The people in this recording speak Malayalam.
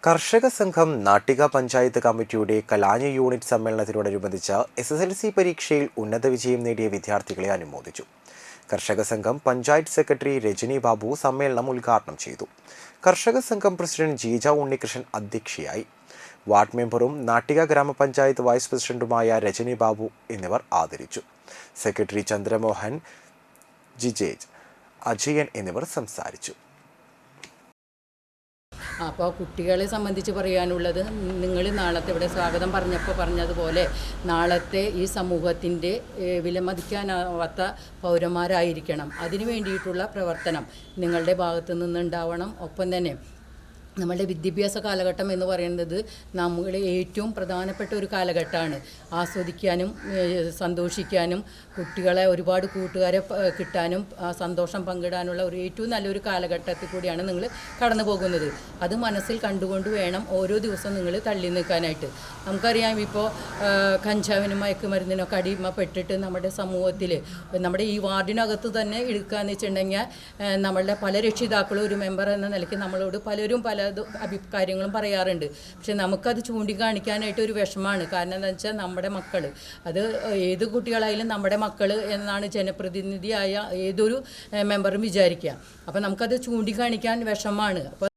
കർഷക സംഘം നാട്ടിക പഞ്ചായത്ത് കമ്മിറ്റിയുടെ കലാഞ്ഞി യൂണിറ്റ് സമ്മേളനത്തോടനുബന്ധിച്ച് SSLC പരീക്ഷയിൽ ഉന്നത വിജയം നേടിയ വിദ്യാർത്ഥികളെ അനുമോദിച്ചു. കർഷക സംഘം പഞ്ചായത്ത് സെക്രട്ടറി രജനി ബാബു സമ്മേളനം ഉദ്ഘാടനം ചെയ്തു. കർഷക സംഘം പ്രസിഡന്റ് ജീജ ഉണ്ണികൃഷ്ണൻ അധ്യക്ഷയായി. വാർഡ് മെമ്പറും നാട്ടിക ഗ്രാമപഞ്ചായത്ത് വൈസ് പ്രസിഡന്റുമായ രജനി ബാബു എന്നിവർ ആദരിച്ചു. സെക്രട്ടറി ചന്ദ്രമോഹൻ, ജിജേജ്, അജയൻ എന്നിവർ സംസാരിച്ചു. അപ്പോൾ കുട്ടികളെ സംബന്ധിച്ച് പറയാനുള്ളത്, നിങ്ങൾ നാളത്തെ ഇവിടെ സ്വാഗതം പറഞ്ഞതുപോലെ നാളത്തെ ഈ സമൂഹത്തിൻ്റെ വിലമതിക്കാനാവാത്ത പൗരന്മാരായിരിക്കണം. അതിനു വേണ്ടിയിട്ടുള്ള പ്രവർത്തനം നിങ്ങളുടെ ഭാഗത്തു നിന്നുണ്ടാവണം. ഒപ്പം തന്നെ നമ്മളുടെ വിദ്യാഭ്യാസ കാലഘട്ടം എന്ന് പറയുന്നത് നമ്മളെ ഏറ്റവും പ്രധാനപ്പെട്ട ഒരു കാലഘട്ടമാണ്. ആസ്വദിക്കാനും സന്തോഷിക്കാനും കുട്ടികളെ ഒരുപാട് കൂട്ടുകാരെ കിട്ടാനും സന്തോഷം പങ്കിടാനുള്ള ഒരു ഏറ്റവും നല്ലൊരു കാലഘട്ടത്തിൽ കൂടിയാണ് നിങ്ങൾ കടന്നു പോകുന്നത്. അത് മനസ്സിൽ കണ്ടുകൊണ്ട് വേണം ഓരോ ദിവസവും നിങ്ങൾ തള്ളി നിൽക്കാനായിട്ട്. നമുക്കറിയാം, ഇപ്പോൾ കഞ്ചാവിനും മയക്കുമരുന്നിനൊക്കെ അടിമപ്പെട്ടിട്ട് നമ്മുടെ സമൂഹത്തിൽ, നമ്മുടെ ഈ വാർഡിനകത്ത് തന്നെ എടുക്കുകയെന്ന് വെച്ചിട്ടുണ്ടെങ്കിൽ നമ്മളുടെ പല രക്ഷിതാക്കളും ഒരു മെമ്പർ എന്ന നിലയ്ക്ക് നമ്മളോട് പലരും പല അഭിപ്രായങ്ങളും പറയാറുണ്ട്. പക്ഷെ നമുക്കത് ചൂണ്ടിക്കാണിക്കാനായിട്ട് ഒരു വിഷമമാണ്. കാരണം എന്താ വെച്ചാൽ നമ്മുടെ മക്കൾ, അത് ഏത് കുട്ടികളായാലും നമ്മുടെ മക്കൾ എന്നാണ് ജനപ്രതിനിധിയായ ഏതൊരു മെമ്പറും വിചാരിക്കുക. അപ്പോൾ നമുക്കത് ചൂണ്ടിക്കാണിക്കാൻ വിഷമമാണ്. അപ്പോൾ